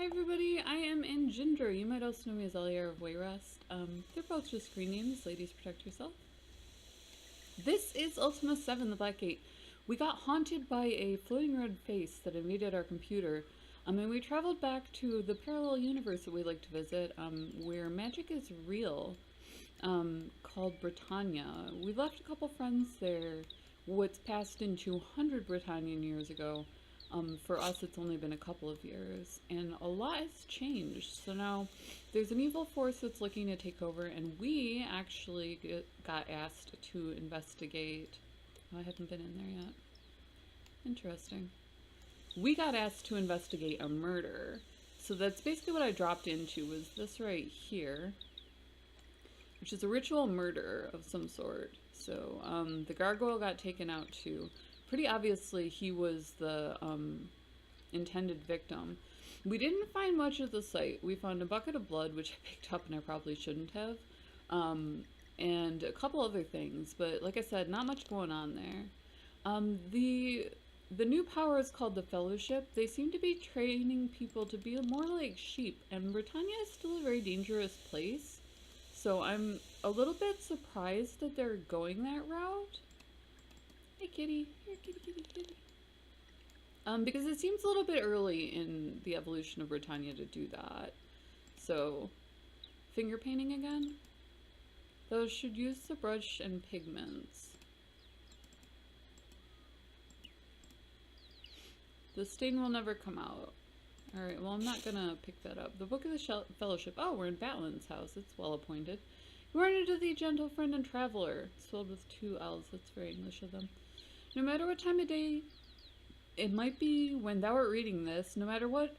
everybody, I am in Ginger. You might also know me as Eliar of Wayrest. They're both just screen names. Ladies, protect yourself. This is Ultima VII, the Black Gate. We got haunted by a floating red face that invaded our computer. And we traveled back to the parallel universe that we like to visit, where magic is real, called Britannia. We left a couple friends there. What's passed into 100 Britannian years ago. For us, it's only been a couple of years, and a lot has changed. So now there's an evil force that's looking to take over, and we actually got asked to investigate. Oh, I haven't been in there yet. Interesting. We got asked to investigate a murder. So that's basically what I dropped into, was this right here, which is a ritual murder of some sort. So the gargoyle got taken out too. Pretty obviously, he was the intended victim. We didn't find much at the site. We found a bucket of blood, which I picked up and I probably shouldn't have, and a couple other things. But like I said, not much going on there. The new power is called the Fellowship. They seem to be training people to be more like sheep, and Britannia is still a very dangerous place. So I'm a little bit surprised that they're going that route. Hey kitty, here kitty kitty kitty. Because it seems a little bit early in the evolution of Britannia to do that. So, finger painting again? Those should use the brush and pigments. The stain will never come out. Alright, well I'm not gonna pick that up. The Book of the Fellowship. Oh, we're in Batlin's house. It's well appointed. You run into the gentle friend and traveler. Spelled with 2 L's. That's very English of them. No matter what time of day it might be when thou art reading this, no matter what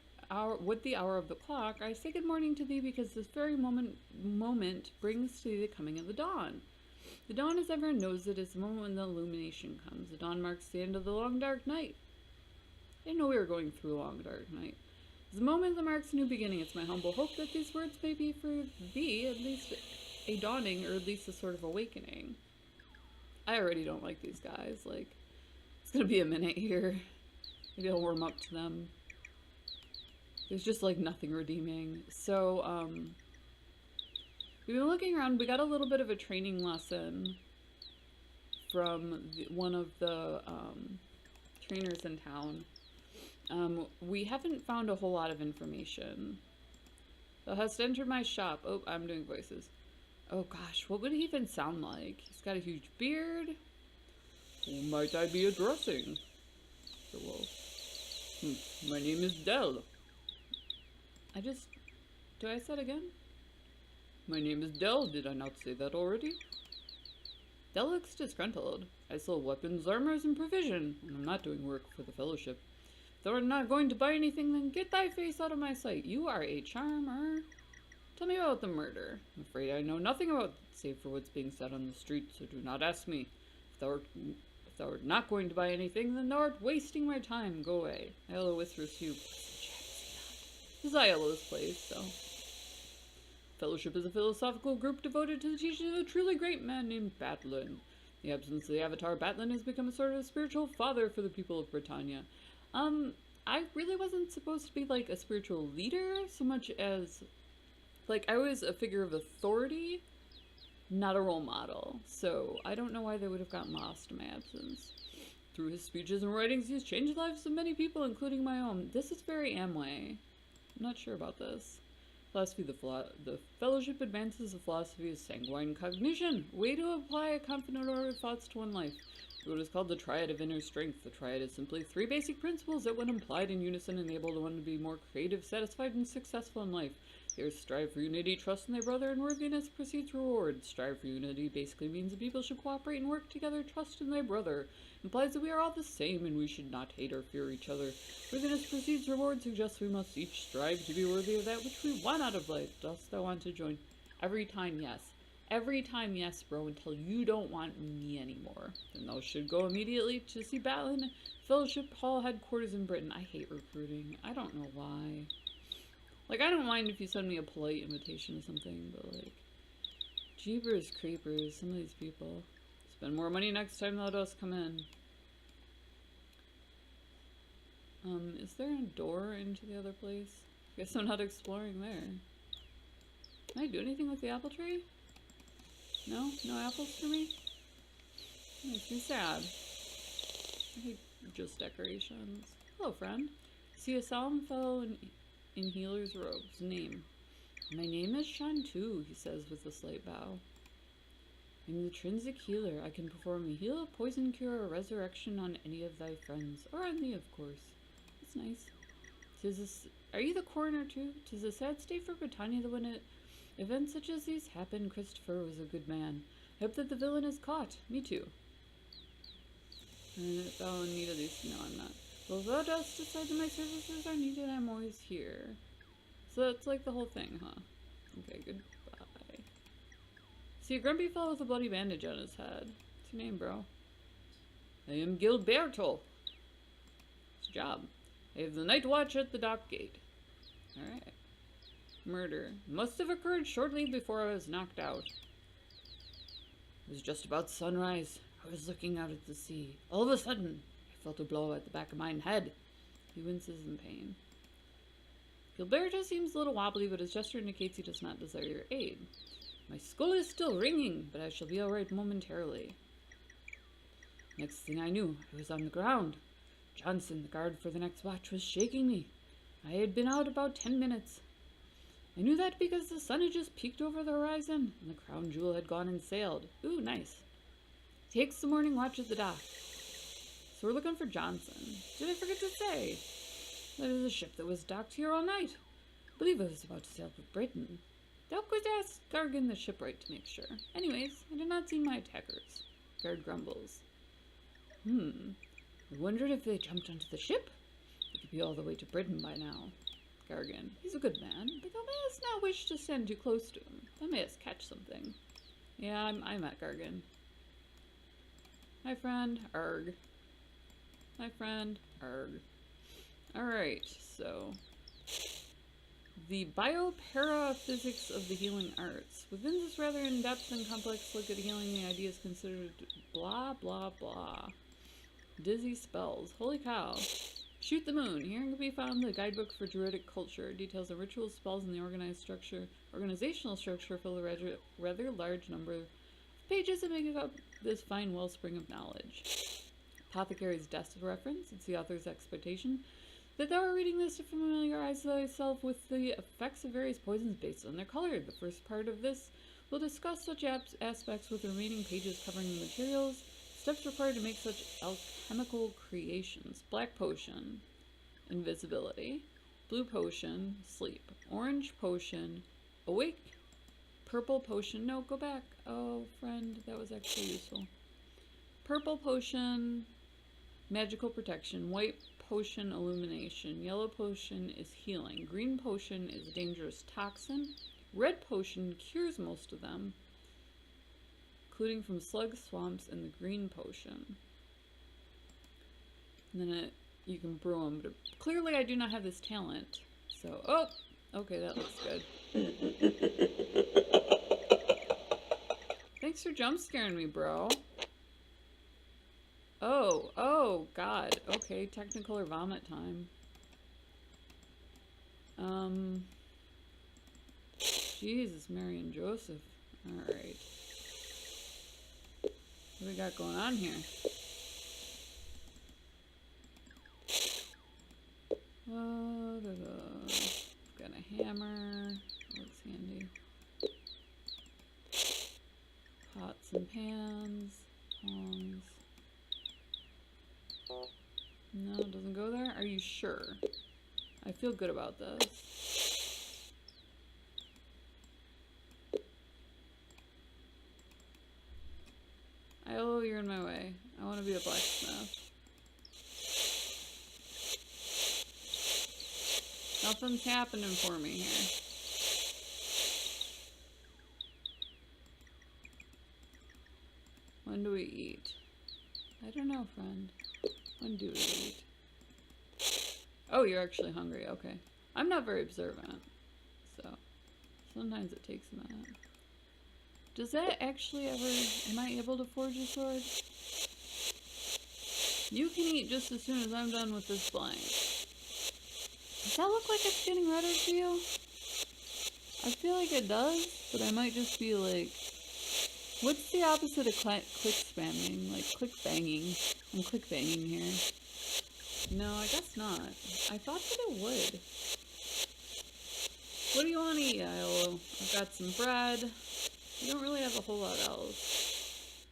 the hour of the clock, I say good morning to thee, because this very moment brings to thee the coming of the dawn. The dawn, as everyone knows it, is the moment when the illumination comes. The dawn marks the end of the long dark night. I didn't know we were going through a long dark night. It's the moment that marks a new beginning. It's my humble hope that these words may be for thee at least a dawning, or at least a sort of awakening. I already don't like these guys. Like, it's gonna be a minute here. Maybe I'll warm up to them. There's just like nothing redeeming. So, we've been looking around. We got a little bit of a training lesson from one of the trainers in town. We haven't found a whole lot of information. Thou hast entered my shop. Oh, I'm doing voices. Oh gosh, what would he even sound like? He's got a huge beard. Who might I be addressing? The wolf. My name is Dell. Do I say it again? My name is Dell. Did I not say that already? Dell looks disgruntled. I sell weapons, armors, and provision, and I'm not doing work for the Fellowship. If thou art not going to buy anything, then get thy face out of my sight. You are a charmer. Tell me about the murder. I'm afraid I know nothing about it, save for what's being said on the street, so do not ask me. If thou art not going to buy anything, then thou art wasting my time. Go away. Aiello whispers to you. This is Aiello's place, so. Fellowship is a philosophical group devoted to the teaching of a truly great man named Batlin. In the absence of the Avatar, Batlin has become a sort of spiritual father for the people of Britannia. I really wasn't supposed to be like a spiritual leader so much as, like, I was a figure of authority, not a role model. So I don't know why they would have gotten lost in my absence. Through his speeches and writings, he has changed the lives of many people, including my own. This is very Amway. I'm not sure about this. Philosophy, the Fellowship advances the philosophy of sanguine cognition, a way to apply a confident order of thoughts to one life. What is called the triad of inner strength. The triad is simply 3 basic principles that, when applied in unison, enable the one to be more creative, satisfied, and successful in life. They strive for unity, trust in their brother, and worthiness precedes reward. Strive for unity basically means that people should cooperate and work together. Trust in their brother implies that we are all the same and we should not hate or fear each other. Worthiness precedes reward suggests we must each strive to be worthy of that which we want out of life. Dost thou want to join? Every time, yes. Every time, yes, bro, until you don't want me anymore. Then thou should go immediately to see Batlin, Fellowship Hall headquarters in Britain. I hate recruiting. I don't know why. Like, I don't mind if you send me a polite invitation or something, but like, jeepers creepers, some of these people. Spend more money next time thou dost come in. Is there a door into the other place? Guess I'm not exploring there. Can I do anything with the apple tree? No? No apples for me? Makes me sad. I hate just decorations. Hello, friend. See a solemn fellow in healer's robes. Name. My name is Shantu, he says with a slight bow. I'm the Trinsic Healer. I can perform a heal, poison cure, or resurrection on any of thy friends. Or on thee, of course. That's nice. Are you the coroner, too? 'Tis a sad state for Britannia that when events such as these happen, Christopher was a good man. I hope that the villain is caught. Me too. Oh, need of these? No, I'm not. Well, if thou dost decide that my services are needed, I'm always here. So that's like the whole thing, huh? Okay, goodbye. See a grumpy fellow with a bloody bandage on his head. What's your name, bro? I am Gilberto. It's a job. I have the night watch at the dock gate. Alright. Murder. Must have occurred shortly before I was knocked out. It was just about sunrise. I was looking out at the sea. All of a sudden, I felt a blow at the back of my head. He winces in pain. Gilberto seems a little wobbly, but his gesture indicates he does not desire your aid. My skull is still ringing, but I shall be alright momentarily. Next thing I knew, I was on the ground. Johnson, the guard for the next watch, was shaking me. I had been out about 10 minutes. I knew that because the sun had just peeked over the horizon, and the crown jewel had gone and sailed. Ooh, nice. Takes the morning watch at the dock. So we're looking for Johnson. Did I forget to say? That is a ship that was docked here all night. I believe it was about to sail for Britain. Thou could ask Gargan the shipwright to make sure. Anyways, I did not see my attackers. Guard grumbles. I wondered if they jumped onto the ship. They could be all the way to Britain by now. Gargan. He's a good man, but thou mayest not wish to stand too close to him. Thou mayest catch something. Yeah, I'm at Gargan. Hi, friend. Arg. Hi, friend. Arg. Alright, so... The bioparaphysics of the healing arts. Within this rather in-depth and complex look at healing, the idea is considered blah, blah, blah. Dizzy spells. Holy cow. Shoot the moon. Here can be found the guidebook for druidic culture. Details of ritual spells and the organizational structure fill a rather large number of pages that make up this fine wellspring of knowledge. Apothecary's desk reference. It's the author's expectation that thou art reading this to familiarize thyself with the effects of various poisons based on their color. The first part of this will discuss such aspects, with the remaining pages covering the materials, steps required to make such alchemical creations. Black potion, invisibility. Blue potion, sleep. Orange potion, awake. Purple potion, no, go back. Oh, friend, that was actually useful. Purple potion, magical protection. White potion, illumination. Yellow potion is healing. Green potion is a dangerous toxin. Red potion cures most of them, including from slug swamps, and the green potion. And then you can brew them, but clearly I do not have this talent. So, oh, okay, that looks good. Thanks for jump scaring me, bro. Oh, God. Okay, Technicolor vomit time. Jesus, Mary and Joseph. Alright. What do we got going on here? Got a hammer. Looks handy. Pots and pans. Tongs. No, it doesn't go there? Are you sure? I feel good about this. Oh, you're in my way. I want to be a blacksmith. Nothing's happening for me here. When do we eat? I don't know, friend. When do we eat? Oh, you're actually hungry. Okay. I'm not very observant, so sometimes it takes a minute. Does that actually ever... Am I able to forge a sword? You can eat just as soon as I'm done with this blank. Does that look like it's getting redder to you? I feel like it does, but I might just be like... What's the opposite of click spamming? Like click banging. I'm click banging here. No, I guess not. I thought that it would. What do you want to eat, Iolo? I've got some bread. You don't really have a whole lot else.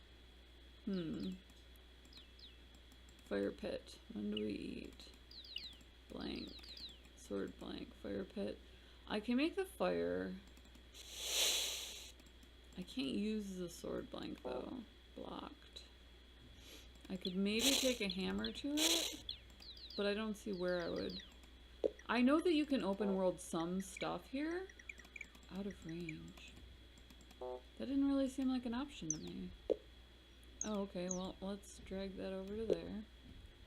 Fire pit. When do we eat? Blank. Sword blank. Fire pit. I can make the fire. I can't use the sword blank though. Blocked. I could maybe take a hammer to it, but I don't see where I would. I know that you can open world some stuff here. Out of range. That didn't really seem like an option to me. Oh, okay, well, let's drag that over to there.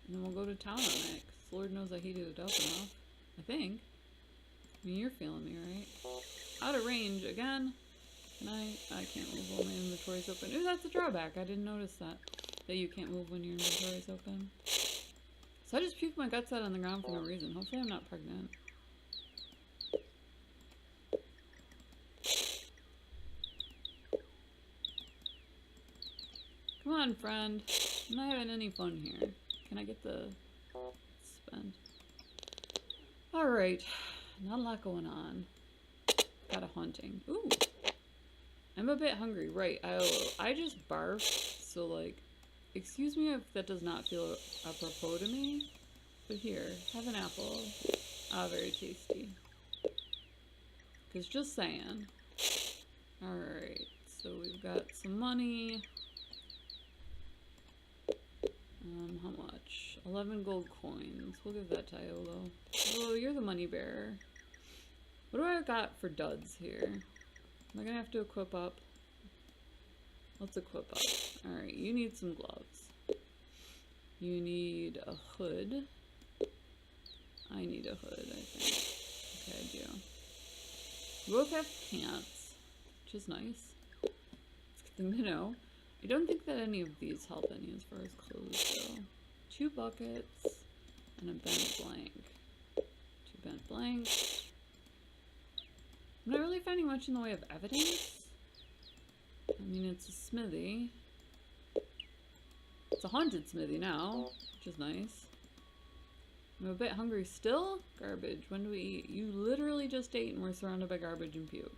And then we'll go to town on it, because Lord knows I heated it up enough. I think. I mean, you're feeling me, right? Out of range again. Can I can't move while my inventory's open. Ooh, that's a drawback. I didn't notice that. That you can't move when your inventory's open. So I just puked my guts out on the ground for no reason. Hopefully I'm not pregnant. Come on, friend. I'm not having any fun here. Can I get the spend? Alright. Not a lot going on. Got a haunting. Ooh. I'm a bit hungry. Right. I just barfed. So, like, excuse me if that does not feel apropos to me. But here, have an apple. Ah, very tasty. Because just saying. Alright. So we've got some money. How much? 11 gold coins. We'll give that to Iolo. Oh, you're the money bearer. What do I got for duds here? Am I gonna have to equip up? Let's equip up. Alright, you need some gloves. You need a hood. I need a hood, I think. Okay, I do. We both have pants, which is nice. It's a good thing to know. I don't think that any of these help any as far as clothes go. 2 buckets and a bent blank. 2 bent blanks. I'm not really finding much in the way of evidence. I mean, it's a smithy. It's a haunted smithy now, which is nice. I'm a bit hungry still. Garbage. When do we eat? You literally just ate and we're surrounded by garbage and puke.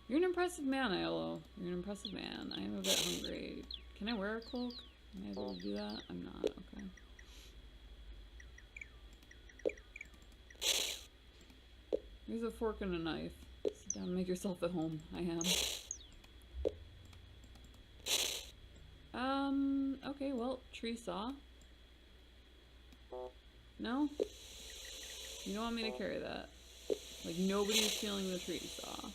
You're an impressive man, Iolo. You're an impressive man. I am a bit hungry. Can I wear a cloak? Am I able to do that? I'm not. Okay. Here's a fork and a knife. Sit down and make yourself at home. I am. Okay, well, tree saw. No? You don't want me to carry that. Like, nobody's feeling the tree saw.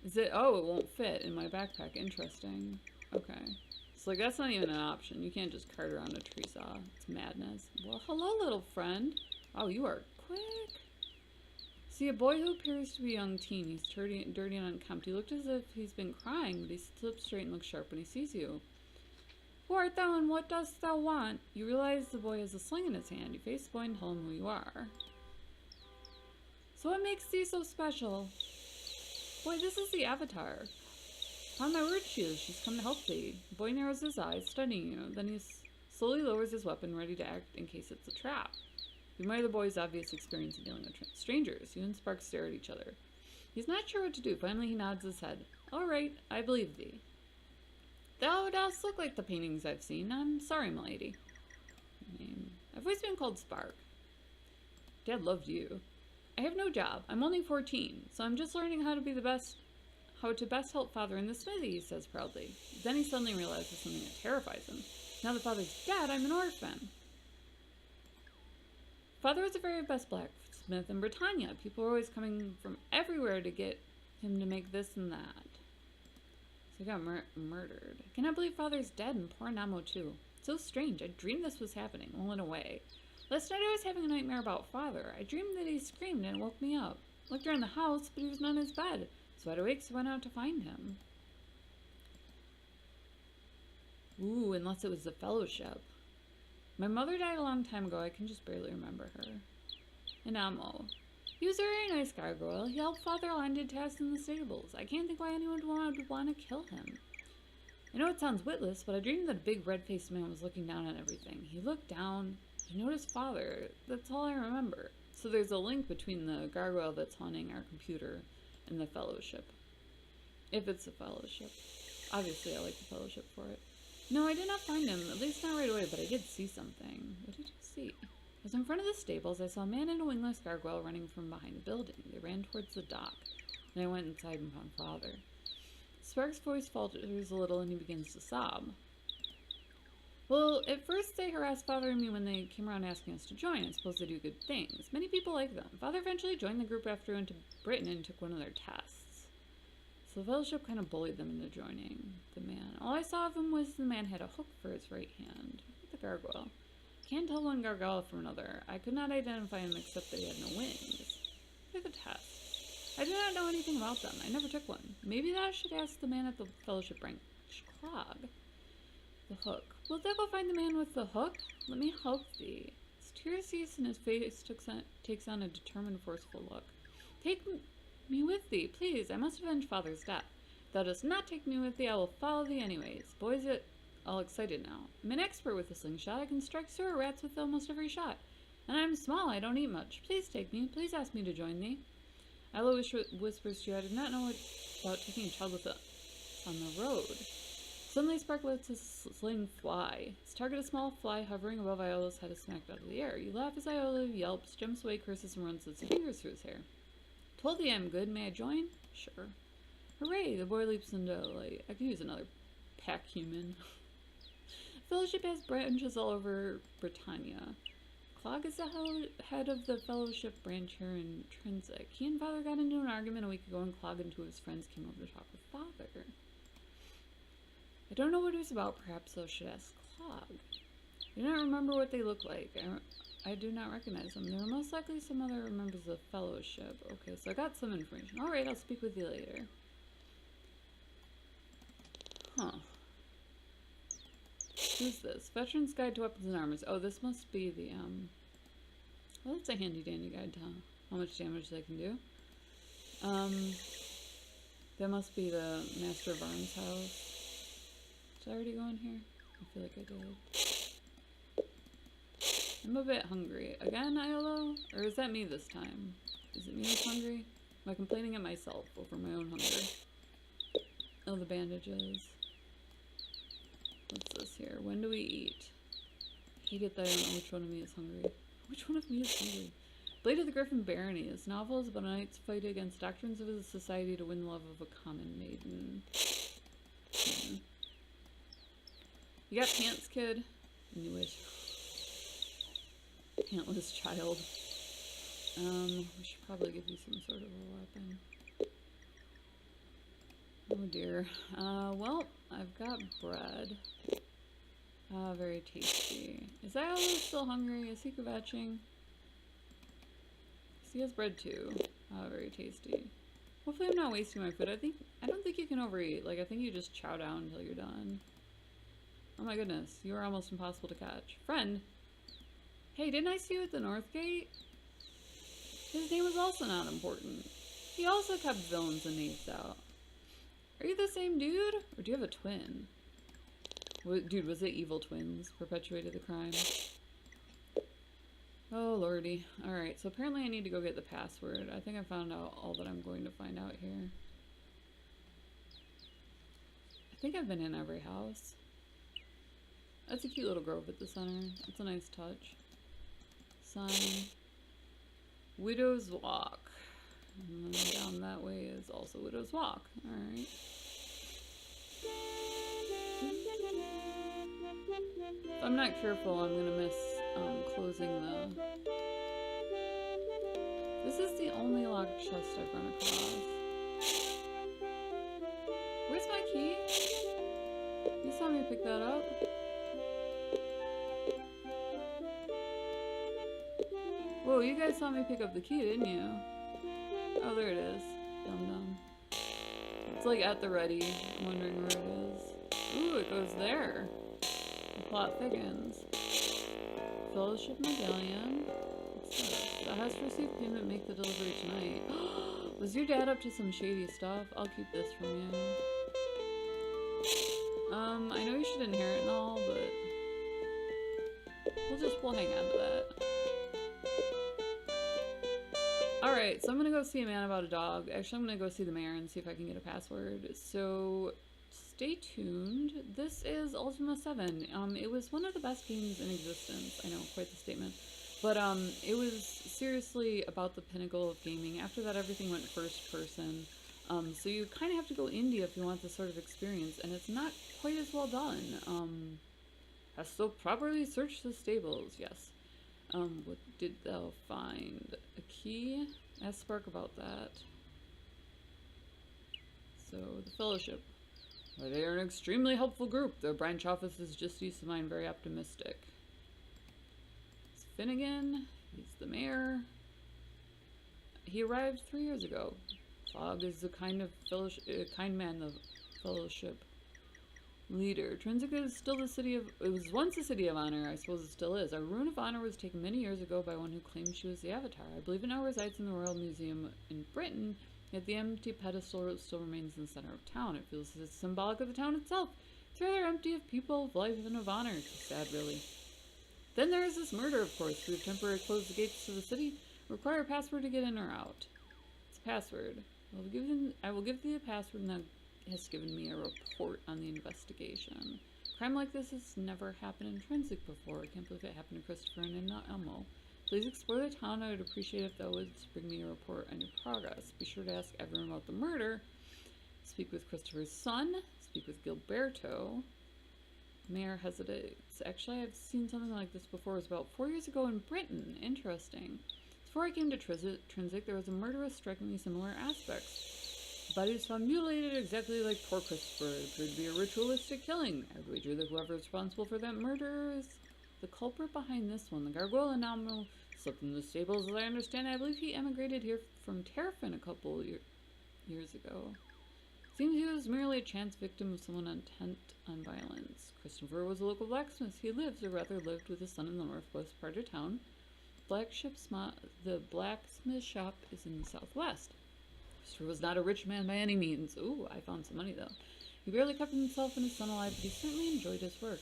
Is it? Oh, it won't fit in my backpack. Interesting. Okay. So, like, that's not even an option. You can't just cart around a tree saw. It's madness. Well, hello, little friend. Oh, you are quick. See, a boy who appears to be a young teen. He's dirty and unkempt. He looked as if he's been crying, but he slips straight and looks sharp when he sees you. Who art thou and what dost thou want? You realize the boy has a sling in his hand. You face the boy and tell him who you are. So what makes thee so special? Boy, this is the Avatar. Upon my word, she's come to help thee. The boy narrows his eyes, studying you. Then he slowly lowers his weapon, ready to act in case it's a trap. You admire the boy's obvious experience in dealing with strangers. You and Spark stare at each other. He's not sure what to do. Finally, he nods his head. All right, I believe thee. Thou dost look like the paintings I've seen. I'm sorry, milady. Name. I've always been called Spark. Dad loved you. I have no job. I'm only 14, so I'm just learning how to best help Father in the smithy, he says proudly. Then he suddenly realizes something that terrifies him. Now that Father's dead, I'm an orphan. Father was the very best blacksmith in Britannia. People were always coming from everywhere to get him to make this and that. So he got murdered. I cannot believe Father's dead, and poor Namo too. So strange. I dreamed this was happening. Well, in a way. Last night I was having a nightmare about Father. I dreamed that he screamed and it woke me up. I looked around the house, but he was not in his bed. So wide awake, so I went out to find him. Ooh, unless it was the Fellowship. My mother died a long time ago. I can just barely remember her. And Amo. He was a very nice gargoyle. He helped Father Line do tasks in the stables. I can't think why anyone would want to kill him. I know it sounds witless, but I dreamed that a big red-faced man was looking down on everything. He looked down. He noticed Father. That's all I remember. So there's a link between the gargoyle that's haunting our computer and the Fellowship. If it's a Fellowship. Obviously, I like the Fellowship for it. No, I did not find him, at least not right away, but I did see something. What did you see? As in front of the stables, I saw a man and a wingless gargoyle running from behind the building. They ran towards the dock, and I went inside and found Father. Spark's voice falters a little, and he begins to sob. Well, at first they harassed Father and me when they came around asking us to join. I suppose they do good things. Many people like them. Father eventually joined the group after he went to Britain and took one of their tests. So the Fellowship kind of bullied them into joining the man. All I saw of him was the man had a hook for his right hand. The gargoyle. Can't tell one gargoyle from another. I could not identify him except that he had no wings. Look at the test. I do not know anything about them. I never took one. Maybe that I should ask the man at the Fellowship branch clog. The hook. Wilt thou go find the man with the hook? Let me help thee. His tears cease and his face takes on a determined, forceful look. Take me with thee, please. I must avenge Father's death. If thou dost not take me with thee, I will follow thee anyways. Boys get all excited now. I'm an expert with a slingshot. I can strike sewer rats with almost every shot. And I'm small. I don't eat much. Please take me. Please ask me to join thee. Isla whispers to you, I did not know about taking a child with us on the road. Suddenly Spark lets his sling fly. His target, a small fly hovering above Iola's head, is smacked out of the air. You laugh as Iola yelps, jumps away, curses, and runs his fingers through his hair. Told thee I'm good. May I join? Sure. Hooray! The boy leaps into light. I could use another pack human. Fellowship has branches all over Britannia. Clog is the head of the Fellowship branch here in Trinsic. He and Father got into an argument a week ago, and Clog and two of his friends came over to talk with Father. I don't know what it was about. Perhaps I should ask Clog. I do not remember what they look like. I do not recognize them. They were most likely some other members of the Fellowship. Okay, so I got some information. Alright, I'll speak with you later. Huh. Who's this? Veteran's Guide to Weapons and Armors. Oh, this must be the, well, it's a handy-dandy guide to how much damage they can do. That must be the Master of Arms house. Did I already go in here? I feel like I did. I'm a bit hungry. Again, Iola? Or is that me this time? Is it me that's hungry? Am I complaining at myself over my own hunger? Oh, the bandages. What's this here? When do we eat? I hate it that I don't know which one of me is hungry. Which one of me is hungry? Blade of the Griffin Barony. This novel is about a knight's fight against doctrines of his society to win the love of a common maiden. You got pants, kid? I knew it. Pantless child. We should probably give you some sort of a weapon. Oh dear. Well, I've got bread. Very tasty. Is Iola still hungry? Is he kvetching? He has bread too. Very tasty. Hopefully I'm not wasting my food. I don't think you can overeat. Like, I think you just chow down until you're done. Oh my goodness, you are almost impossible to catch. Friend! Hey, didn't I see you at the North Gate? His name was also not important. He also kept villains and knaves out. Are you the same dude? Or do you have a twin? Dude, was it evil twins perpetuated the crime? Oh lordy. Alright, so apparently I need to go get the password. I think I found out all that I'm going to find out here. I think I've been in every house. That's a cute little grove at the center. It's a nice touch. Sign. Widow's Walk. And then down that way is also Widow's Walk. Alright. If I'm not careful, I'm gonna miss closing the... This is the only locked chest I've run across. Where's my key? You saw me pick that up. Whoa, you guys saw me pick up the key, didn't you? Oh, there it is. Dum-dum. It's like at the ready. I'm wondering where it is. Ooh, it goes there. The plot thickens. Fellowship Medallion. What's this? That has received payment, make the delivery tonight. Was your dad up to some shady stuff? I'll keep this from you. I know you should inherit and all, but we'll hang on to that. Alright, so I'm gonna go see a man about a dog. Actually, I'm gonna go see the mayor and see if I can get a password. So, stay tuned. This is Ultima VII. It was one of the best games in existence. I know, quite the statement. But, it was seriously about the pinnacle of gaming. After that, everything went first person. So you kind of have to go indie if you want this sort of experience, and it's not quite as well done. Has still properly searched the stables, yes. What did thou find? A key? Ask Spark about that. So, the Fellowship. Well, they are an extremely helpful group. Their branch office is just east of mine, very optimistic. It's Finnegan. He's the mayor. He arrived 3 years ago. Fogg is the kind man, the Fellowship leader. Trinsic is still the city of... It was once a city of honor. I suppose it still is. Our rune of honor was taken many years ago by one who claimed she was the Avatar. I believe it now resides in the Royal Museum in Britain, yet the empty pedestal still remains in the center of town. It feels as symbolic of the town itself. It's rather empty of people, of life, and of honor. It's sad, really. Then there is this murder, of course. We have temporarily closed the gates to the city. Require a password to get in or out. It's a password. I will give thee a password, and that has given me a report on the investigation. Crime like this has never happened in Trinsic before. I can't believe it happened to Christopher and not Elmo. Please explore the town. I would appreciate if thou would bring me a report on your progress. Be sure to ask everyone about the murder. Speak with Christopher's son. Speak with Gilberto. Mayor hesitates. Actually, I've seen something like this before. It was about 4 years ago in Britain. Interesting. Before I came to Trinsic, there was a murder with strikingly similar aspects. The body was found mutilated exactly like poor Christopher. It appeared to be a ritualistic killing. I would wager that whoever is responsible for that murder is the culprit behind this one. The gargoyle anomaly slipped in the stables, as I understand. I believe he emigrated here from Terrafin a couple years ago. Seems he was merely a chance victim of someone intent on violence. Christopher was a local blacksmith. He lives, or rather lived, with his son in the northwest part of town. The blacksmith shop is in the southwest. Christopher was not a rich man by any means. Ooh, I found some money though. He barely kept himself and his son alive, but he certainly enjoyed his work.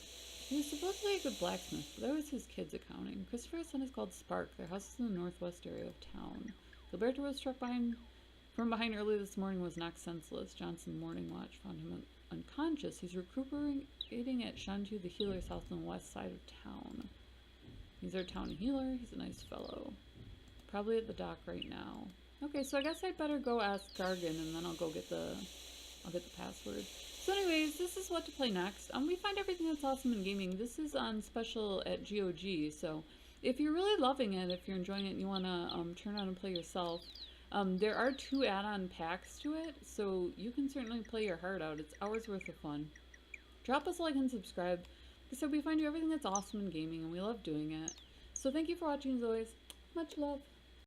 He was supposedly a good blacksmith, but that was his kid's accounting. Christopher's son is called Spark. Their house is in the northwest area of town. Gilberto was struck from behind early this morning, was knocked senseless. Johnson Morning Watch found him unconscious. He's recuperating at Shantu, the healer's house on the west side of town. He's our town healer. He's a nice fellow. Probably at the dock right now. Okay, so I guess I'd better go ask Gargan, and then I'll get the password. So anyways, this is what to play next. We find everything that's awesome in gaming. This is on special at GOG, so if you're really loving it, if you're enjoying it and you want to turn on and play yourself, there are 2 add-on packs to it, so you can certainly play your heart out. It's hours worth of fun. Drop us a like and subscribe. So we find you everything that's awesome in gaming, and we love doing it. So thank you for watching as always. Much love.